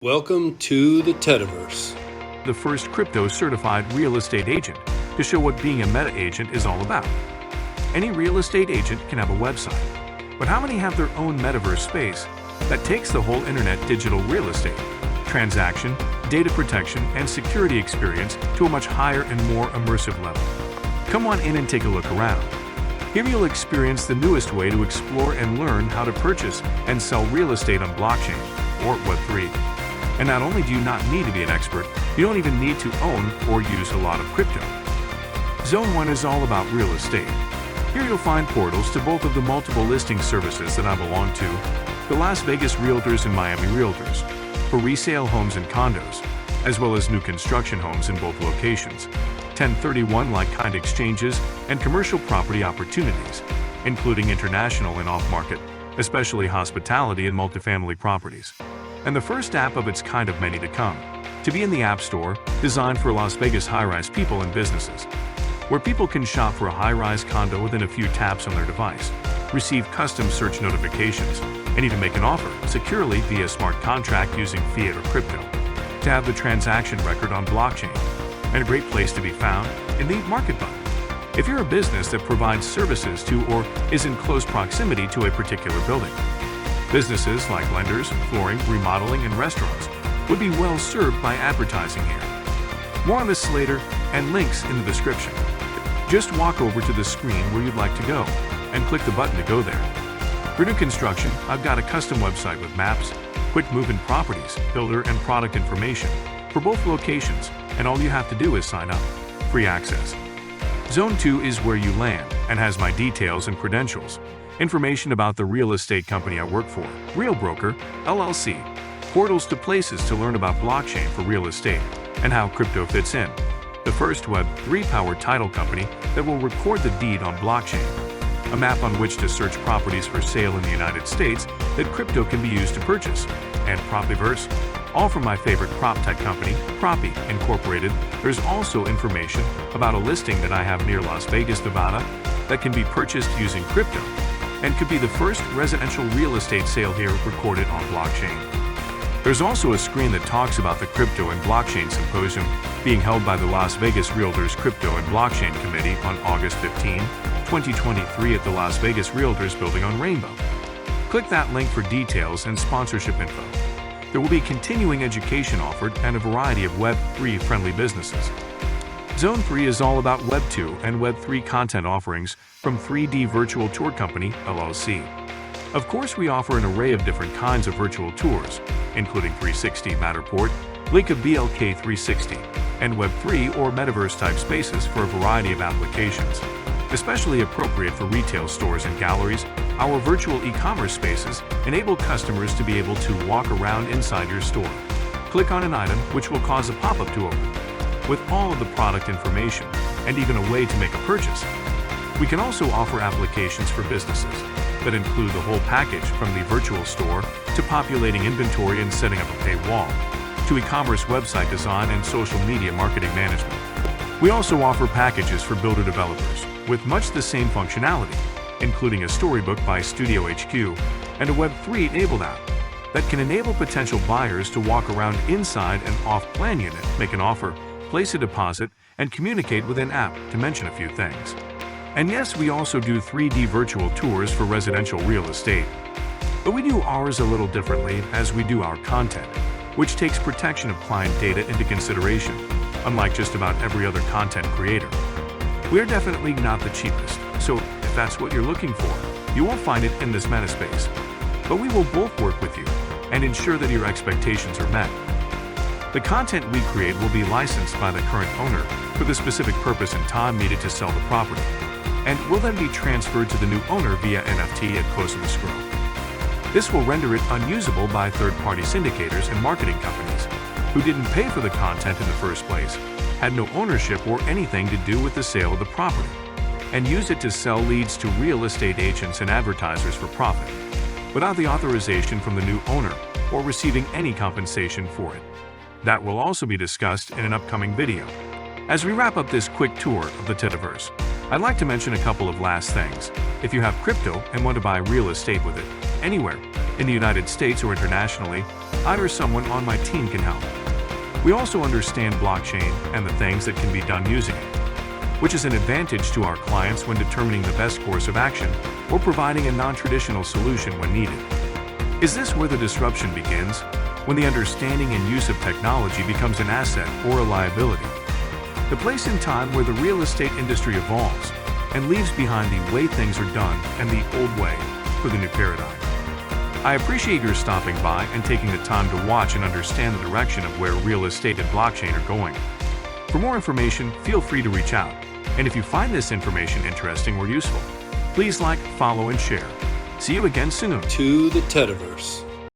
Welcome to the Tediverse. The first crypto-certified real estate agent to show what being a meta agent is all about. Any real estate agent can have a website, but how many have their own metaverse space that takes the whole internet digital real estate, transaction, data protection, and security experience to a much higher and more immersive level? Come on in and take a look around. Here you'll experience the newest way to explore and learn how to purchase and sell real estate on blockchain, or Web3. And not only do you not need to be an expert, you don't even need to own or use a lot of crypto. Zone 1 is all about real estate. Here you'll find portals to both of the multiple listing services that I belong to, the Las Vegas Realtors and Miami Realtors, for resale homes and condos, as well as new construction homes in both locations, 1031 like-kind exchanges, and commercial property opportunities, including international and off-market, especially hospitality and multifamily properties. And the first app of its kind of many to come, to be in the App Store, designed for Las Vegas high-rise people and businesses, where people can shop for a high-rise condo within a few taps on their device, receive custom search notifications, and even make an offer securely via smart contract using fiat or crypto, to have the transaction record on blockchain, and a great place to be found in the Market button. If you're a business that provides services to or is in close proximity to a particular building, businesses like lenders, flooring, remodeling, and restaurants would be well served by advertising here. More on this later, and links in the description. Just walk over to the screen where you'd like to go, and click the button to go there. For new construction, I've got a custom website with maps, quick move-in properties, builder and product information for both locations, and all you have to do is sign up. Free access. Zone 2 is where you land, and has my details and credentials. Information about the real estate company I work for, Real Broker, LLC, portals to places to learn about blockchain for real estate, and how crypto fits in. The first Web3-powered title company that will record the deed on blockchain. A map on which to search properties for sale in the United States that crypto can be used to purchase. And Propyverse, all from my favorite prop tech company, Propy Incorporated. There's also information about a listing that I have near Las Vegas, Nevada, that can be purchased using crypto, and could be the first residential real estate sale here recorded on blockchain. There's also a screen that talks about the Crypto and Blockchain Symposium being held by the Las Vegas Realtors Crypto and Blockchain Committee on August 15, 2023 at the Las Vegas Realtors building on Rainbow. Click that link for details and sponsorship info. There will be continuing education offered and a variety of Web3 friendly businesses. Zone 3 is all about Web 2 and Web 3 content offerings from 3D Virtual Tour Company, LLC. Of course, we offer an array of different kinds of virtual tours, including 360 Matterport, Leica BLK 360, and Web 3 or Metaverse-type spaces for a variety of applications. Especially appropriate for retail stores and galleries, our virtual e-commerce spaces enable customers to be able to walk around inside your store. Click on an item which will cause a pop-up to open, with all of the product information, and even a way to make a purchase. We can also offer applications for businesses that include the whole package from the virtual store to populating inventory and setting up a paid wall, to e-commerce website design and social media marketing management. We also offer packages for builder developers with much the same functionality, including a storybook by Studio HQ and a Web3 enabled app that can enable potential buyers to walk around inside an off-plan unit, make an offer, place a deposit, and communicate with an app, to mention a few things. And yes, we also do 3D virtual tours for residential real estate. But we do ours a little differently as we do our content, which takes protection of client data into consideration, unlike just about every other content creator. We're definitely not the cheapest, so if that's what you're looking for, you won't find it in this metaspace. But we will both work with you and ensure that your expectations are met. The content we create will be licensed by the current owner for the specific purpose and time needed to sell the property, and will then be transferred to the new owner via NFT at close of escrow. This will render it unusable by third-party syndicators and marketing companies who didn't pay for the content in the first place, had no ownership or anything to do with the sale of the property, and used it to sell leads to real estate agents and advertisers for profit, without the authorization from the new owner or receiving any compensation for it. That will also be discussed in an upcoming video. As we wrap up this quick tour of the Tediverse, I'd like to mention a couple of last things. If you have crypto and want to buy real estate with it, anywhere, in the United States or internationally, I or someone on my team can help. We also understand blockchain and the things that can be done using it, which is an advantage to our clients when determining the best course of action or providing a non-traditional solution when needed. Is this where the disruption begins? When the understanding and use of technology becomes an asset or a liability? The place in time where the real estate industry evolves and leaves behind the way things are done and the old way for the new paradigm. I appreciate your stopping by and taking the time to watch and understand the direction of where real estate and blockchain are going. For more information, feel free to reach out. And if you find this information interesting or useful, please like, follow, and share. See you again soon. To the Tediverse.